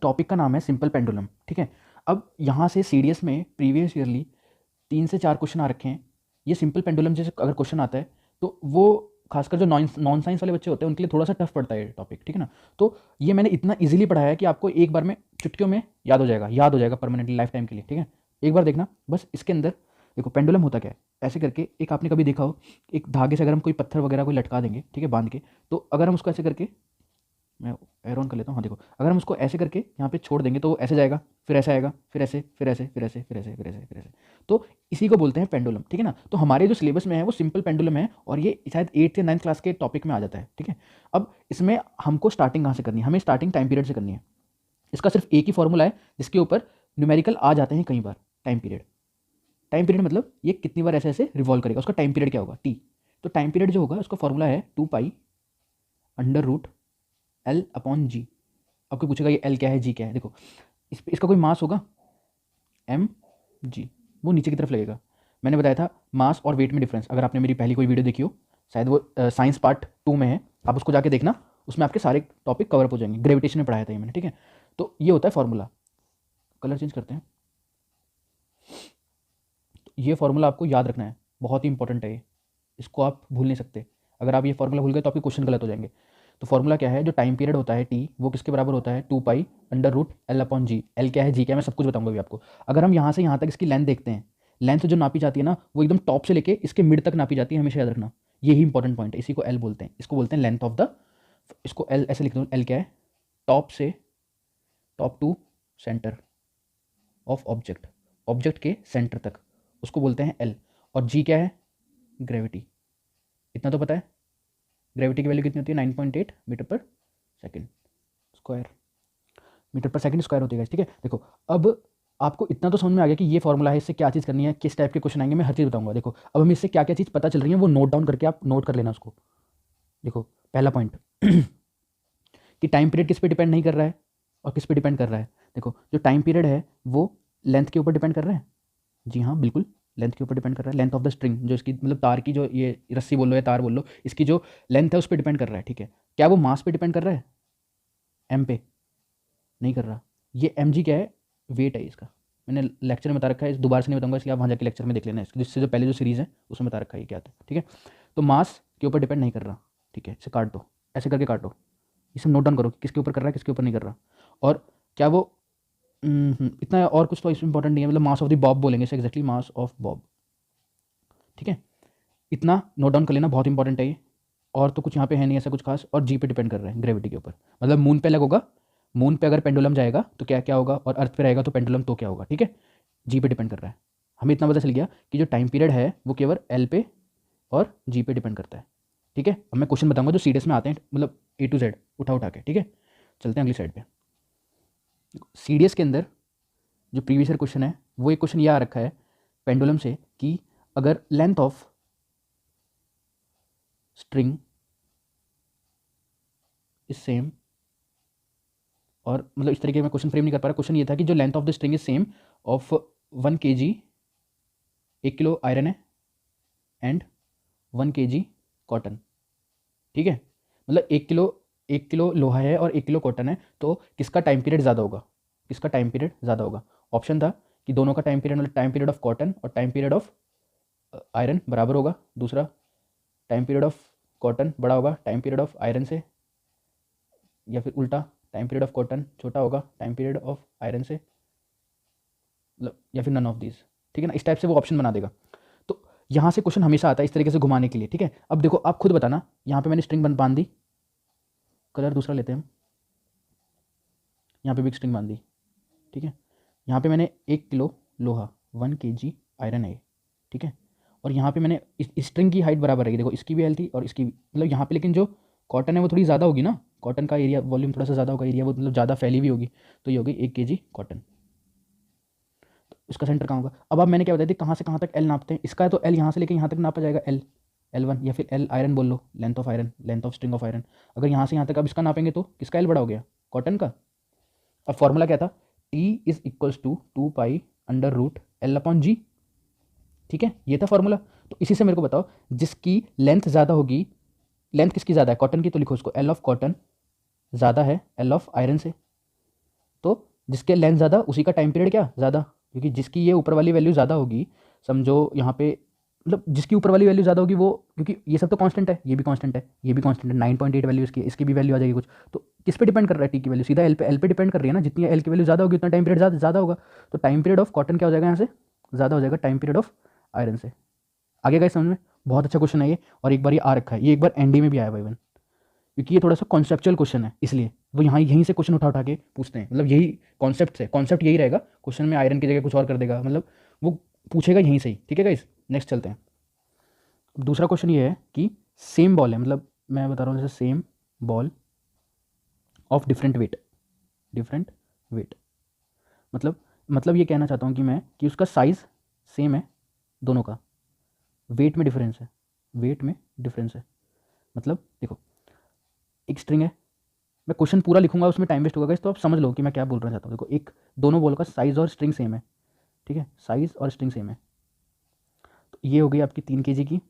Topic का नाम है सिंपल पेंडुलम, ठीक है। अब यहाँ से सीडीएस में प्रीवियस ईयरली 3 से 4 क्वेश्चन आ रखे हैं। ये सिंपल पेंडुलम जैसे अगर क्वेश्चन आता है तो वो खासकर जो नॉन साइंस वाले बच्चे होते हैं उनके लिए थोड़ा सा टफ पड़ता है ये टॉपिक, ठीक है ना। तो ये मैंने इतना ईजिली पढ़ाया है कि आपको एक बार में चुटकियों में याद हो जाएगा परमानेंटली लाइफ टाइम के लिए, ठीक है। एक बार देखना बस। इसके अंदर देखो पेंडुलम होता क्या है, ऐसे करके एक आपने कभी देखा हो, एक धागे से अगर हम कोई पत्थर वगैरह कोई लटका देंगे, ठीक है, बांध के, तो अगर हम उसको ऐसे करके, मैं एयर ऑन कर लेता हूँ, हाँ देखो, अगर हम उसको ऐसे करके यहाँ पे छोड़ देंगे तो वो ऐसे जाएगा, फिर ऐसे आएगा, फिर ऐसे, फिर ऐसे, फिर ऐसे, फिर ऐसे, फिर ऐसे, फिर ऐसे। तो इसी को बोलते हैं पेंडुलम, ठीक है ना। तो हमारे जो सिलेबस में है वो सिंपल पेंडुलम है और ये शायद 8th या 9th क्लास के टॉपिक में आ जाता है, ठीक है। अब इसमें हमको स्टार्टिंग कहाँ से करनी है, हमें स्टार्टिंग टाइम पीरियड से करनी है। इसका सिर्फ एक ही फॉर्मूला है जिसके ऊपर न्यूमेरिकल आ जाते हैं कई बार, टाइम पीरियड। टाइम पीरियड मतलब ये कितनी बार ऐसे ऐसे रिवॉल्व करेगा, उसका टाइम पीरियड क्या होगा, टी। तो टाइम पीरियड जो होगा उसका फॉर्मूला है 2 pi under root L upon G. आपको पूछेगा ये एल क्या है, जी क्या है। देखो इसका कोई मास होगा एम जी, वो नीचे की तरफ लगेगा। मैंने बताया था मास और वेट में डिफरेंस, अगर आपने मेरी पहली कोई वीडियो देखी हो, शायद वो साइंस पार्ट 2 में है, आप उसको जाके देखना, उसमें आपके सारे टॉपिक कवर अप हो जाएंगे। ग्रेविटेशन में पढ़ाया था ये मैंने, ठीक है। तो ये होता है फॉर्मूला। कलर चेंज करते हैं। तो ये फॉर्मूला आपको याद रखना है, बहुत ही इंपॉर्टेंट है ये, इसको आप भूल नहीं सकते। अगर आप ये फॉर्मूला भूल गए तो आपके क्वेश्चन गलत हो जाएंगे। तो फॉर्मूला क्या है, जो टाइम पीरियड होता है टी, वो किसके बराबर होता है, 2 pi under root L upon G. L क्या है, जी क्या है, मैं सब कुछ बताऊंगा अभी आपको। अगर हम यहाँ से यहाँ तक इसकी लेंथ देखते हैं, लेंथ जो नापी जाती है ना वो एकदम टॉप से लेके इसके मिड तक नापी जाती है, हमेशा याद रखना। यही इंपॉर्टेंट पॉइंट है, इसी को एल बोलते हैं, इसको बोलते हैं लेंथ ऑफ द, इसको एल ऐसे लिख दो। एल क्या है, टॉप से, top to centre of object, object के सेंटर तक, उसको बोलते हैं एल। और जी क्या है, ग्रेविटी। इतना तो पता है, ग्रेविटी की वैल्यू कितनी होती है, 9.8 मीटर पर सेकेंड स्क्वायर, मीटर पर सेकंड स्क्वायर होती है, ठीक है। देखो अब आपको इतना तो समझ में आ गया कि ये फॉर्मूला है, इससे क्या चीज़ करनी है, किस टाइप के क्वेश्चन आएंगे, मैं हर चीज़ बताऊंगा। देखो अब हमें इससे क्या क्या चीज़ पता चल रही है वो नोट डाउन करके आप नोट कर लेना उसको। देखो पहला पॉइंट कि टाइम पीरियड किस पे डिपेंड नहीं कर रहा है और किस पे डिपेंड कर रहा है। देखो जो टाइम पीरियड है वो लेंथ के ऊपर डिपेंड कर रहा है, जी हाँ बिल्कुल, लेंथ के ऊपर डिपेंड कर रहा है। लेंथ ऑफ द स्ट्रिंग, जो इसकी मतलब तार की, जो ये रस्सी बोल लो या तार बोल लो, इसकी जो लेंथ है उस पर डिपेंड कर रहा है, ठीक है। क्या वो मास पे डिपेंड कर रहा है, एम पे नहीं कर रहा। ये एम जी क्या है, वेट है इसका, मैंने लेक्चर में बता रखा है, इस दोबारा से नहीं बताऊंगा, इसलिए आप वहाँ जाके लेक्चर में देख लेना इसके, जिससे जो पहले जो सीरीज़ है उसमें बता रखा है ये क्या था, ठीक है। तो मास के ऊपर डिपेंड नहीं कर रहा, ठीक है। इसे काट दो, ऐसे करके काटो, इसे नोट डाउन करो कि किसके ऊपर कर रहा है किसके ऊपर नहीं कर रहा। और क्या वो इतना, और कुछ तो इसमें इंपॉर्टेंट नहीं है, मतलब मास ऑफ द बॉब बोलेंगे इसे, एक्जैक्टली मास ऑफ बॉब, ठीक है। इतना नोट डाउन कर लेना, बहुत इंपॉर्टेंट है ये। और तो कुछ यहाँ पे है नहीं ऐसा कुछ खास। और जी पे डिपेंड कर रहा है, ग्रेविटी के ऊपर, मतलब मून पे अलग होगा, मून पे अगर पेंडुलम जाएगा तो क्या क्या होगा, और अर्थ पे रहेगा तो पेंडुलम तो क्या होगा, ठीक है। जी पे डिपेंड कर रहा है। हमें इतना पता चल गया कि जो टाइम पीरियड है वो केवल एल पे और जी पे डिपेंड करता है, ठीक है। अब मैं क्वेश्चन बताऊंगा जो सीडीएस में आते हैं, मतलब ए टू जेड उठा उठा के, ठीक है। चलते हैं अगली साइड पे। सीडीएस के अंदर जो प्रीवियस ईयर क्वेश्चन है वो एक क्वेश्चन ये आ रखा है पेंडुलम से कि अगर length of string is same, और मतलब इस तरीके में क्वेश्चन फ्रेम नहीं कर पा रहा। क्वेश्चन ये था कि जो length of the string is same of 1 kg, 1 kilo iron है, एंड 1 kg कॉटन, ठीक है। मतलब 1 किलो लोहा है और 1 किलो कॉटन है, तो किसका टाइम पीरियड ज़्यादा होगा, किसका टाइम पीरियड ज़्यादा होगा। ऑप्शन था कि दोनों का टाइम पीरियड, मतलब टाइम पीरियड ऑफ कॉटन और टाइम पीरियड ऑफ आयरन बराबर होगा। दूसरा, टाइम पीरियड ऑफ कॉटन बड़ा होगा टाइम पीरियड ऑफ आयरन से, या फिर उल्टा, टाइम पीरियड ऑफ कॉटन छोटा होगा टाइम पीरियड ऑफ आयरन से, मतलब या फिर नन ऑफ दीज, ठीक है ना। इस टाइप से वो ऑप्शन बना देगा। तो यहाँ से क्वेश्चन हमेशा आता है इस तरीके से घुमाने के लिए, ठीक है। अब देखो आप खुद बताना, यहाँ पे मैंने स्ट्रिंग बांध दी, कलर दूसरा लेते हैं हम, यहाँ पे भी स्ट्रिंग बांध दी, ठीक है। यहाँ पे मैंने 1 किलो लोहा, 1 kg आयरन है, ठीक है। और यहाँ पे मैंने इस स्ट्रिंग की हाइट बराबर रहेगी, देखो इसकी भी एल थी और इसकी भी, मतलब यहाँ पे लेकिन जो कॉटन है वो थोड़ी ज़्यादा होगी ना, कॉटन का एरिया वॉल्यूम थोड़ा सा ज़्यादा होगा, एरिया वो मतलब ज़्यादा फैली हुई होगी, तो ये होगी 1 kg कॉटन। तो इसका सेंटर कहाँ होगा। अब आप मैंने क्या बताया थी कहाँ से कहाँ तक एल नापते हैं, इसका तो एल यहाँ से लेकर यहाँ तक नापा जाएगा, एल L1, या फिर एल आयरन बोल लो, length of iron, length of string of iron. अगर यहाँ से यहाँ तक अब इसका नापेंगे तो किसका एल बड़ा हो गया, कॉटन का। अब फॉर्मूला क्या था, T is equals to 2 pi under root L upon G, ठीक है, ये था फॉर्मूला। तो इसी से मेरे को बताओ जिसकी लेंथ ज़्यादा होगी, लेंथ किसकी ज़्यादा है, कॉटन की, तो लिखो उसको एल ऑफ कॉटन ज़्यादा है एल ऑफ आयरन से, तो जिसके लेंथ ज़्यादा उसी का टाइम पीरियड क्या ज़्यादा, क्योंकि जिसकी ये ऊपर वाली वैल्यू ज़्यादा होगी, समझो यहाँ पे मतलब जिसकी ऊपर वाली वैल्यू ज़्यादा होगी वो, क्योंकि ये सब तो कांस्टेंट है, ये भी कांस्टेंट है, ये भी कांस्टेंट है, 9.8 वैल्यू इसकी भी वैल्यू आ जाएगी कुछ। तो किस पे डिपेंड कर रहा है टी की वैल्यू, सीधा एल पे डिपेंड कर रही है ना, जितनी एल की वैल्यू ज़्यादा होगी उतना टाइम पीरियड ज़्यादा होगा। तो टाइम पीरियड ऑफ कॉटन क्या हो जाएगा यहाँ से, ज़्यादा हो जाएगा टाइम पीरियड ऑफ आयरन से। आगे गए समझ में, बहुत अच्छा क्वेश्चन है ये, और एक बार ये आ रखा है, ये एक बार एनडी में भी आया भाई, क्योंकि ये थोड़ा सा कॉन्सेप्चुअल क्वेश्चन है, इसलिए वो यहाँ यहीं से क्वेश्चन उठा उठा के पूछते हैं, मतलब यही कॉन्सेप्ट से, कॉन्सेप्ट यही रहेगा, क्वेश्चन में आयरन की जगह कुछ और कर देगा, मतलब वो पूछेगा यहीं से ही। ठीक है गाइस, नेक्स्ट चलते हैं। दूसरा क्वेश्चन ये है कि सेम बॉल है, मतलब मैं बता रहा हूँ जैसे same ball of different weight, मतलब ये कहना चाहता हूँ कि मैं कि उसका साइज़ सेम है दोनों का, वेट में डिफरेंस है, मतलब देखो एक स्ट्रिंग है, मैं क्वेश्चन पूरा लिखूंगा उसमें टाइम वेस्ट होगा गाइस, तो आप समझ लो कि मैं क्या बोलना चाहता हूँ। देखो एक दोनों बॉल का साइज़ और स्ट्रिंग सेम है, ठीक है, साइज़ और स्ट्रिंग सेम है, तो ये हो गई आपकी 3 kg की,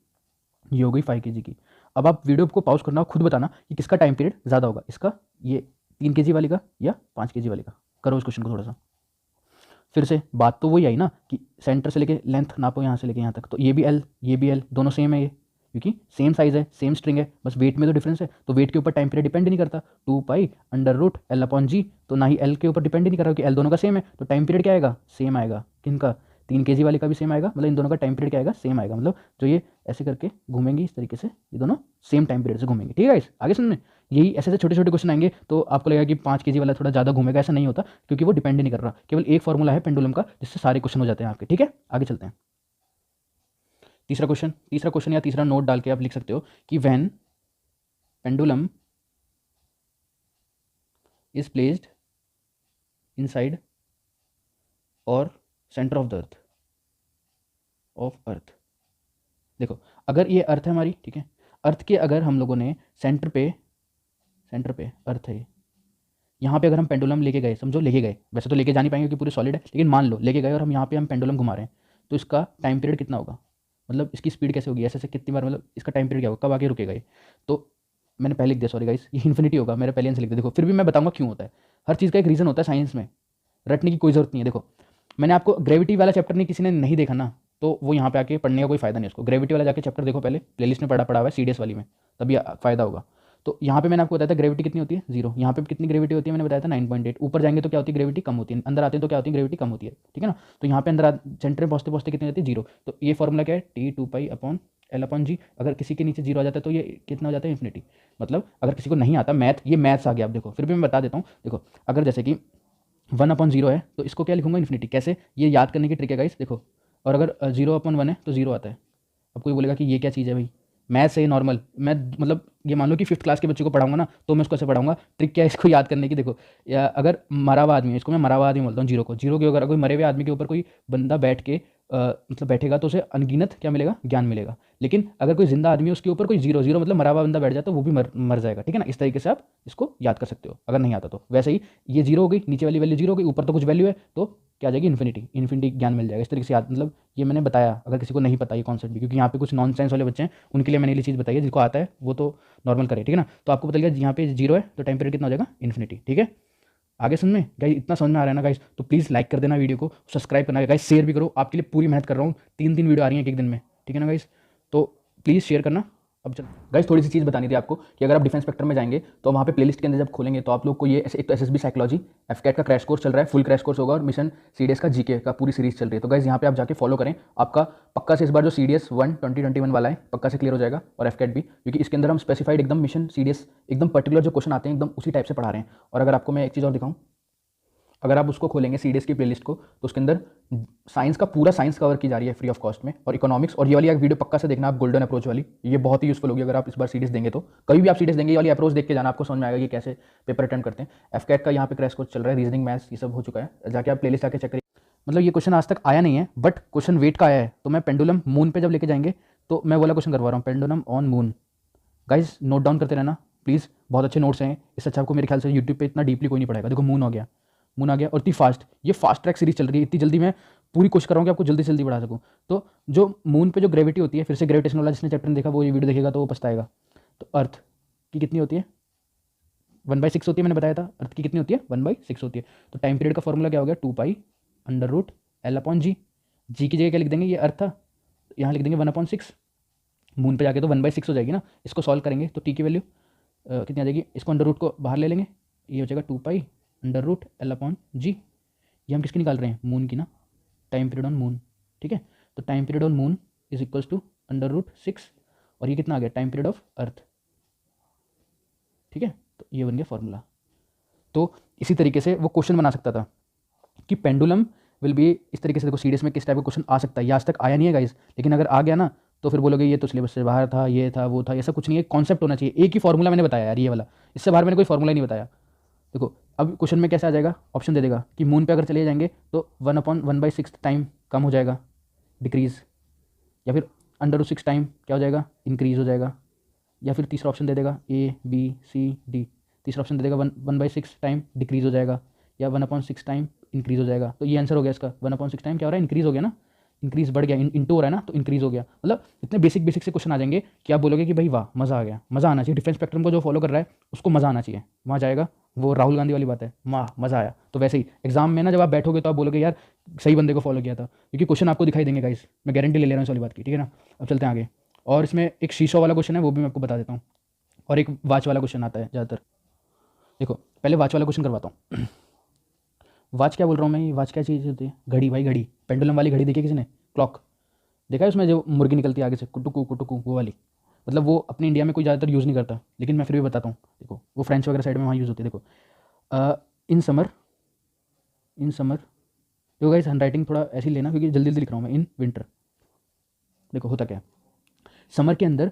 ये हो गई 5 kg की। अब आप वीडियो को पॉज करना और खुद बताना कि किसका टाइम पीरियड ज़्यादा होगा, इसका ये 3 kg वाली का या 5 kg वाली का। करो इस क्वेश्चन को थोड़ा सा, फिर से बात तो वही आई ना कि सेंटर से लेके लेंथ नापो यहाँ से लेके यहाँ तक, तो ये भी एल दोनों सेम है ये, क्योंकि सेम साइज़ है, सेम स्ट्रिंग है, बस वेट में तो डिफरेंस है, तो वेट के ऊपर टाइम पीरियड डिपेंड नहीं करता, 2π√L/g, तो ना ही एल के ऊपर डिपेंड ही नहीं कर रहा, क्योंकि एल दोनों का सेम है, तो टाइम पीरियड क्या आएगा, सेम आएगा। किनका, 3 kg वाले का भी सेम आएगा, मतलब इन दोनों का टाइम पीरियड क्या आएगा, सेम आएगा, मतलब जो ये ऐसे करके घूमेंगी इस तरीके से, ये दोनों सेम टाइम पीरियड से घूमेंगे। ठीक है, आगे सुनने, यही ऐसे ऐसे छोटे छोटे क्वेश्चन आएंगे, तो आपको लगेगा कि 5 kg वाला थोड़ा ज़्यादा घूमेगा, ऐसा नहीं होता, क्योंकि वो डिपेंड ही नहीं कर रहा, केवल एक फॉर्मूला है पेंडुलम का जिससे सारे क्वेश्चन हो जाते हैं आपके। ठीक है, आगे चलते हैं। तीसरा क्वेश्चन या तीसरा नोट डाल के आप लिख सकते हो कि when pendulum is placed inside और सेंटर ऑफ द अर्थ, देखो अगर ये अर्थ है हमारी, ठीक है, अर्थ के अगर हम लोगों ने सेंटर पे अर्थ है, यहाँ पे अगर हम पेंडुलम लेके गए, समझो लेके गए, वैसे तो लेके जा नहीं पाएंगे क्योंकि पूरे सॉलिड है, लेकिन मान लो लेके गए और हम यहाँ पे हम पेंडुलम घुमा रहे हैं, तो इसका टाइम पीरियड कितना होगा, मतलब इसकी स्पीड कैसे होगी, ऐसे कितनी बार, मतलब इसका टाइम पीरियड क्या होगा, कब आके रुकेगा ये। तो मैंने पहले लिख दिया, सॉरी गाइस, ये इन्फिनिटी होगा, मेरे पहले से लिख दिया। देखो फिर भी मैं बताऊंगा क्यों होता है, हर चीज़ का एक रीज़न होता है साइंस में, रटने की कोई ज़रूरत नहीं है। देखो मैंने आपको ग्रेविटी वाला चैप्टर नहीं, किसी ने नहीं देखा ना, तो वो यहाँ पे आके पढ़ने का कोई फायदा नहीं उसको, ग्रेविटी वाला जाके चैप्टर देखो पहले, प्लेलिस्ट में पढ़ा हुआ है सीडीएस वाली में, तभी फायदा होगा। तो यहाँ पे मैंने आपको बताया था ग्रेविटी कितनी होती है, 0, यहाँ पे कितनी ग्रेविटी होती है मैंने बताया था 9.8, ऊपर जाएंगे तो क्या होती है, ग्रेविटी कम होती है, अंदर आते हैं तो क्या होती है, ग्रेविटी कम होती है। ठीक है ना, तो यहाँ पे अंदर सेंटर में पहुँचते पहुँचते कितनी होती है, 0, तो ये फॉर्मूला क्या है, T2π/L/g, अगर किसी के नीचे 0 आ जाता है तो ये कितना हो जाता है, इन्फिनिटी। मतलब अगर किसी को नहीं आता मैथ, ये मैथ्स आ गया, आप देखो फिर भी मैं बता देता हूँ। देखो अगर जैसे कि 1/0 है तो इसको क्या लिखूंगा, इन्फिनिटी। कैसे, ये याद करने की ट्रिक है गाइस, देखो, और अगर 0/1 है तो 0 आता है। अब कोई बोलेगा कि ये क्या चीज़ है भाई, मैथ से नॉर्मल, मैं मतलब ये मान लो कि 5th क्लास के बच्चे को पढ़ाऊंगा ना, तो मैं उसको ऐसे पढ़ाऊंगा, ट्रिक क्या है इसको याद करने की। देखो या अगर मरा हुआ आदमी है, इसको मैं मरा हुआ आदमी बोलता हूँ, जीरो के अगर कोई मरे हुए आदमी के ऊपर कोई बंदा बैठ के मतलब बैठेगा तो उसे अनगिनत क्या मिलेगा, ज्ञान मिलेगा। लेकिन अगर कोई जिंदा आदमी है उसके ऊपर कोई 0 मतलब मरा हुआ बंदा बैठ जाए तो वो भी मर जाएगा। ठीक है ना, इस तरीके से आप इसको याद कर सकते हो अगर नहीं आता तो। वैसे ही ये 0 हो गई, नीचे वाली वैल्यू 0 हो गई, ऊपर तो कुछ वैल्यू है तो क्या आ जाएगी, इन्फिनिटी ज्ञान मिल जाएगा। इस तरीके से याद, मतलब ये मैंने बताया अगर किसी को नहीं पता ये कॉन्सेप्ट भी, क्योंकि यहाँ पे कुछ नॉन साइंस वाले बच्चे हैं उनके लिए मैंने ये चीज़ बताई है, जिनको आता है वो तो नॉर्मल करे। ठीक है ना, तो आपको पता लगा यहाँ पे 0 है तो टाइम पीरियड कितना हो जाएगा, इन्फिनिटी। ठीक है, आगे सुन में गाइस, इतना समझ में आ रहा है ना गाइस, तो प्लीज़ लाइक कर देना वीडियो को, सब्सक्राइब करना गाइस, शेयर भी करो, आपके लिए पूरी मेहनत कर रहा हूँ, 3 वीडियो आ रही हैं एक दिन में। ठीक है ना गाइस, तो प्लीज़ शेयर करना। अब चल गाइस, थोड़ी सी चीज़ बतानी थी आपको कि अगर आप डिफेंस सेक्टर में जाएंगे तो वहाँ पे प्लेलिस्ट के अंदर जब खोलेंगे तो आप लोग को ये एक तो एसएसबी साइकोलॉजी एफकेट का क्रैश कोर्स चल रहा है, फुल क्रैश कोर्स होगा, और मिशन सीडीएस का जीके का पूरी सीरीज चल रही है। तो गाइस यहाँ पे आप जाके फॉलो करें, आपका पक्का से इस बार जो सीडीएस 2021 वाला है पक्का से क्लियर हो जाएगा, और एफकेट भी, क्योंकि इसके अंदर हम स्पेसिफाइड एकदम मिशन सीडीएस एकदम पर्टिकुलर जो क्वेश्चन आते हैं एकदम उसी टाइप से पढ़ा रहे हैं। और अगर आपको मैं एक चीज़ और दिखाऊँ, अगर आप उसको खोलेंगे सीडीएस की प्लेलिस्ट को तो उसके अंदर साइंस का पूरा साइंस कवर की जा रही है फ्री ऑफ कॉस्ट में, और इकोनॉमिक्स, और ये वाली एक वीडियो पक्का से देखना आप, गोल्डन अप्रोच वाली, ये बहुत ही यूजफुल होगी अगर आप इस बार सीडीएस देंगे तो। कभी भी आप सीडीएस देंगे ये वाली अप्रोच देख के जाना, आपको समझ में आएगा कि कैसे पेपर अटेम्प्ट करते हैं। एफकेट का यहाँ पे क्रैश कोर्स चल रहा है, रीजनिंग मैथ्स ये सब हो चुका है, जाके आप प्लेलिस्ट आके चेक करिए। मतलब ये क्वेश्चन आज तक आया नहीं है, बट क्वेश्चन वेट का आया है, तो मैं पेंडुलम मून पे जब लेके जाएंगे तो मैं वाला क्वेश्चन करवा रहा हूँ, pendulum on moon. Guys note down करते रहना प्लीज़, बहुत अच्छे नोट्स हैं, इससे अच्छा आपको मेरे ख्याल से यूट्यूब पे इतना डीपली कोई नहीं पढ़ेगा। देखो मून हो गया, मून आ गया, और इतनी फास्ट, ये फास्ट ट्रैक सीरीज चल रही है, इतनी जल्दी मैं पूरी कोशिश कर रहा हूँ कि आपको जल्दी से जल्दी बढ़ा सकूँ। तो जो मून पे जो ग्रेविटी होती है, फिर से ग्रेविटेशन वाला जिसने चैप्टर देखा वो ये वीडियो देखेगा तो वो पछताएगा। तो अर्थ की कितनी होती है, 1/6 होती है, मैंने बताया था अर्थ की कितनी होती है, 1/6 होती है। तो टाइम पीरियड का फॉर्मूला क्या हो गया, 2π√L/g। जी की जगह क्या लिख देंगे, ये अर्थ था, यहाँ लिख देंगे 1/6। मून पे जाके तो 1/6 हो जाएगी ना। इसको सॉल्व करेंगे तो टी की वैल्यू कितनी आ जाएगी, इसको अंडर रूट को बाहर ले लेंगे, ये हो जाएगा 2π√L/g। ये हम किसकी निकाल रहे हैं, मून की ना, टाइम पीरियड ऑन मून। ठीक है, तो time period on moon is equals to √6, और ये कितना आ गया, टाइम पीरियड ऑफ अर्थ। ठीक है, तो ये बन गया फॉर्मूला। तो इसी तरीके से वो क्वेश्चन बना सकता था कि पेंडुलम विल बी, इस तरीके से देखो सीरीज में किस टाइप का क्वेश्चन आ सकता है। ये आज तक आया नहीं है गाइस, लेकिन अगर आ गया ना तो फिर बोलोगे ये तो सिलेबस से बाहर था, ये था वो था, ऐसा कुछ नहीं है। कॉन्सेप्ट होना चाहिए, एक ही फॉर्मूला मैंने बताया यार, ये वाला, इससे बाहर मैंने कोई फॉर्मूला नहीं बताया। देखो अब क्वेश्चन में कैसे आ जाएगा, ऑप्शन दे देगा कि मून पे अगर चले जाएंगे तो 1/1/6 टाइम कम हो जाएगा, डिक्रीज, या फिर √6 टाइम क्या हो जाएगा, इंक्रीज हो जाएगा, या फिर तीसरा ऑप्शन दे देगा A B C D, तीसरा ऑप्शन दे देगा 1/6 टाइम डिक्रीज हो जाएगा, या 1/6 टाइम इंक्रीज हो जाएगा। तो ये आंसर हो गया इसका, 1/6 टाइम क्या हो रहा है, इंक्रीज हो गया ना, इंक्रीज बढ़ गया, इंटू हो रहा है ना, तो इंक्रीज हो गया। मतलब इतने बेसिक बेसिक से क्वेश्चन आ जाएंगे कि आप बोलोगे कि भाई वाह मज़ा आ गया। मज़ा आना चाहिए, डिफेंस स्पेक्ट्रम को जो फॉलो कर रहा है उसको मज़ा आना चाहिए, वहाँ जाएगा। वो राहुल गांधी वाली बात है, वाह मज़ा आया। तो वैसे ही एग्जाम में ना जब आप बैठोगे तो आप बोलोगे यार सही बंदे को फॉलो किया था, क्योंकि क्वेश्चन आपको दिखाई देंगे गाइस, मैं गारंटी ले रहा हूँ इस वाली बात की। ठीक है ना, अब चलते हैं आगे। और इसमें एक शीशो वाला क्वेश्चन है, वो भी मैं आपको बता देता हूँ, और एक वॉच वाला क्वेश्चन आता है ज़्यादातर। देखो पहले वॉच वाला क्वेश्चन करवाता हूँ। वॉच क्या बोल रहा हूँ मैं, वॉच क्या चीज़ होती है, घड़ी भाई, घड़ी, पेंडुलम वाली घड़ी देखी किसी ने, क्लॉक देखा है, उसमें जो मुर्गी निकलती है आगे से, कुटुकू कुटुकू, वो वाली। मतलब वो अपने इंडिया में कोई ज़्यादातर यूज़ नहीं करता, लेकिन मैं फिर भी बताता हूँ। देखो वो फ्रेंच वगैरह साइड में वहाँ यूज़ होती है। देखो इन समर, इन समर, देखो गाइस हैंड राइटिंग थोड़ा ऐसी लेना क्योंकि जल्दी जल्दी लिख रहा हूँ मैं। इन विंटर, देखो होता क्या है, समर के अंदर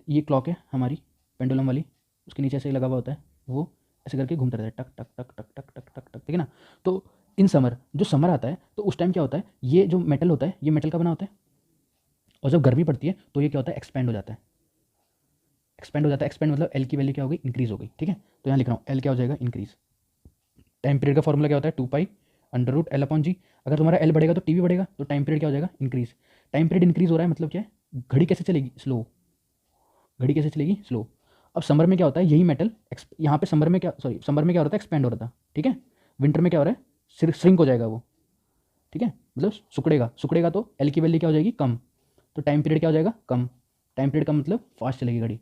ये क्लॉक है हमारी पेंडुलम वाली, उसके नीचे ऐसे लगा हुआ होता है, वो ऐसे करके घूमता रहता है, टक टक टक टक टक टक टक टक, ठीक है ना। तो इन समर, जो समर आता है तो उस टाइम क्या होता है, ये जो मेटल होता है ये मेटल का बना होता है, और जब गर्मी पड़ती है तो ये क्या होता है, एक्सपेंड हो जाता है, एक्सपेंड हो जाता है। एक्सपेंड मतलब एल की वैल्यू क्या हो गई, इंक्रीज हो गई। ठीक है, तो यहाँ लिख रहा हूँ एल क्या हो जाएगा, इंक्रीज। टाइम पीरियड का फॉर्मूला क्या होता है, 2π√L/g। अगर तुम्हारा एल बढ़ेगा तो टी भी बढ़ेगा, तो टाइम पीरियड क्या हो जाएगा, इंक्रीज। टाइम पीरियड इंक्रीज हो रहा है मतलब क्या है, घड़ी कैसे चलेगी, स्लो, घड़ी कैसे चलेगी, स्लो। अब समर में क्या होता है, यही मेटल यहाँ पे समर में क्या, सॉरी समर में क्या हो रहा था, एक्सपेंड हो रहा था। ठीक है, विंटर में क्या हो रहा है, श्रिंक हो जाएगा वो। ठीक है, मतलब सुकड़ेगा, सुकड़ेगा तो एल की वैल्यू क्या हो जाएगी, कम, तो टाइम पीरियड क्या हो जाएगा, कम। टाइम पीरियड का मतलब फास्ट चलेगी घड़ी।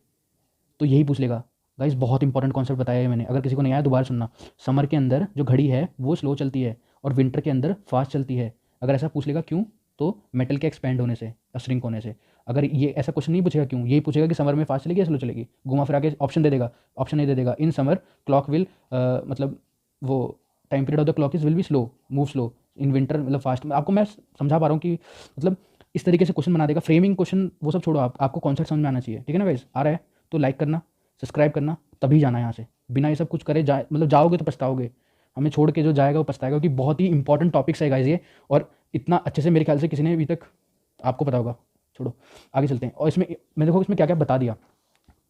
तो यही पूछ लेगा गाइस, बहुत इंपॉर्टेंट कॉन्सेप्ट बताया है मैंने, अगर किसी को नहीं आया दोबारा सुनना। समर के अंदर जो घड़ी है वो स्लो चलती है, और विंटर के अंदर फास्ट चलती है। अगर ऐसा पूछ लेगा क्यों, तो मेटल के एक्सपेंड होने से या श्रिंक होने से। अगर ये ऐसा क्वेश्चन नहीं पूछेगा क्यों, यही पूछेगा कि समर में फास्ट चलेगी या स्लो चलेगी, घुमा फिरा के ऑप्शन दे देगा। ऑप्शन नहीं दे देगा, इन समर क्लॉक विल, मतलब वो time period of the clock is will be slow, move slow, in winter मतलब फास्ट। आपको मैं समझा पा रहा हूँ कि मतलब इस तरीके से क्वेश्चन बना देगा। फ्रेमिंग क्वेश्चन वो सब छोड़ो, आपको कॉन्सेप्ट समझ में आना चाहिए। ठीक है ना गाइस, आ रहा है तो लाइक करना, सब्सक्राइब करना, तभी जाना यहाँ से। बिना ये सब कुछ करे मतलब जाओगे तो पछताओगे, हमें छोड़ के जो जाएगा वो पछताएगा, क्योंकि बहुत ही इंपॉर्टेंट टॉपिक्स है गाइस ये, और इतना अच्छे से मेरे ख्याल से किसी ने अभी तक, आपको पता होगा। छोड़ो आगे चलते हैं। और इसमें मैं देखो इसमें क्या क्या बता दिया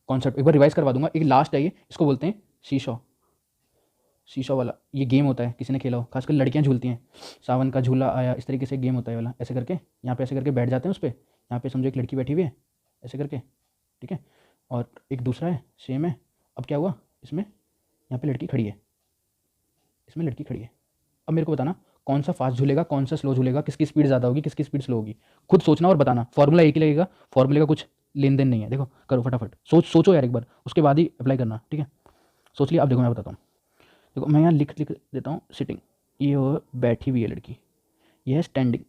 कॉन्सेप्ट, एक बार रिवाइज करवा दूंगा। एक लास्ट है ये, इसको बोलते हैं शीशो, शीशो वाला। ये गेम होता है, किसी ने खेला हो, खासकर लड़कियां झूलती हैं, सावन का झूला आया, इस तरीके से गेम होता है वाला। ऐसे करके यहाँ पे ऐसे करके बैठ जाते हैं उस पर, यहाँ पे समझो एक लड़की बैठी हुई है ऐसे करके, ठीक है, और एक दूसरा है सेम है। अब क्या हुआ, इसमें यहाँ पे लड़की खड़ी है, इसमें लड़की खड़ी है। अब मेरे को बताना कौन सा फास्ट झूलेगा, कौन सा स्लो झूलेगा, किसकी स्पीड ज़्यादा होगी, किसकी स्पीड स्लो होगी। खुद सोचना और बताना, फॉर्मूला एक ही लगेगा, फॉर्मूले का कुछ लेन देन नहीं है। देखो करो फटाफट, सोचो यार एक बार, उसके बाद ही अप्लाई करना। ठीक है, सोच लिया। अब देखो मैं बताता हूँ, देखो मैं यहाँ लिख देता हूँ सिटिंग, ये हो बैठी हुई है लड़की, ये है स्टैंडिंग।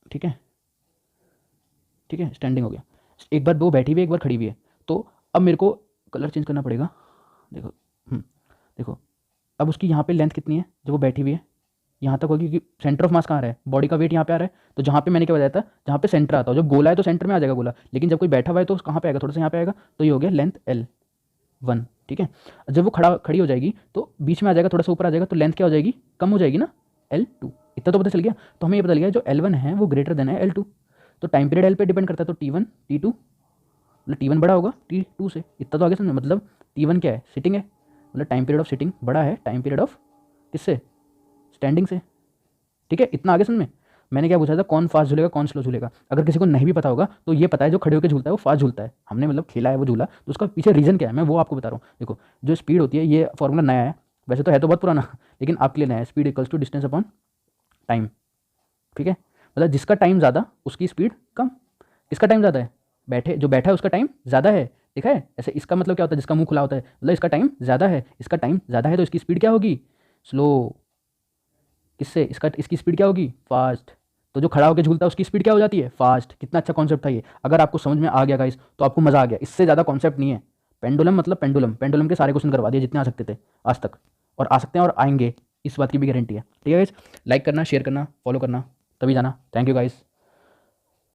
ठीक है, ठीक है, स्टैंडिंग हो गया। एक बार वो बैठी हुई है, एक बार खड़ी हुई है। तो अब मेरे को कलर चेंज करना पड़ेगा। देखो देखो अब उसकी यहाँ पे लेंथ कितनी है, जब वो बैठी हुई है यहाँ तक होगी, क्योंकि सेंटर ऑफ मास कहाँ आ रहा है, बॉडी का वेट यहाँ पे आ रहा है। तो जहाँ पे मैंने क्या बताया था, जहाँ पे सेंटर आता है, जब गोला है तो सेंटर में आ जाएगा गोला, लेकिन जब कोई बैठा हुआ है तो कहाँ पे आएगा, थोड़ा सा यहाँ पे आएगा। तो ये हो गया लेंथ L1। ठीक है, जब वो खड़ी हो जाएगी तो बीच में आ जाएगा, थोड़ा सा ऊपर आ जाएगा, तो लेंथ क्या हो जाएगी, कम हो जाएगी ना, L2। इतना तो पता चल गया। तो हमें ये पता चल गया जो L1 है वो ग्रेटर देन है L2। तो टाइम पीरियड L पे डिपेंड करता है, तो T1 T2, मतलब T1 बड़ा होगा T2 से। इतना तो आगे समझ, मतलब T1 क्या है, सिटिंग है, मतलब टाइम पीरियड ऑफ सिटिंग बड़ा है टाइम पीरियड ऑफ किससे, स्टैंडिंग से। ठीक है, इतना आगे समझ में। मैंने क्या पूछा था, कौन फास्ट झूलेगा कौन स्लो झूलेगा। अगर किसी को नहीं भी पता होगा तो ये पता है जो खड़े होकर झूलता है वो फास्ट झूलता है, हमने मतलब खेला है वो झूला, तो उसका पीछे रीज़न क्या है मैं वो आपको बता रहा हूँ। देखो जो स्पीड होती है, ये फॉर्मूला नया है, वैसे तो है तो बहुत पुराना लेकिन आपके लिए नया है। Speed equals to distance upon time, ठीक है। मतलब जिसका टाइम ज़्यादा उसकी स्पीड कम। किसका टाइम ज़्यादा है, जो बैठा है उसका टाइम ज़्यादा है, ठीक है। ऐसे इसका मतलब क्या होता है, जिसका मुंह खुला होता है, मतलब इसका टाइम ज़्यादा है, इसका टाइम ज़्यादा है तो इसकी स्पीड क्या होगी, स्लो। किससे, इसकी स्पीड क्या होगी, फास्ट। तो जो खड़ा होकर झूलता है उसकी स्पीड क्या हो जाती है, फास्ट। कितना अच्छा कॉन्सेप्ट था ये। अगर आपको समझ में आ गया गाइस तो आपको मज़ा आ गया, इससे ज़्यादा कॉन्सेप्ट नहीं है। पेंडुलम मतलब पेंडुलम, पेंडुलम के सारे क्वेश्चन करवा दिए जितने आ सकते थे आज तक, और आ सकते हैं और आएंगे, इस बात की भी गारंटी है। ठीक है गाइस, लाइक करना, शेयर करना, फॉलो करना, तभी जाना। Thank you guys.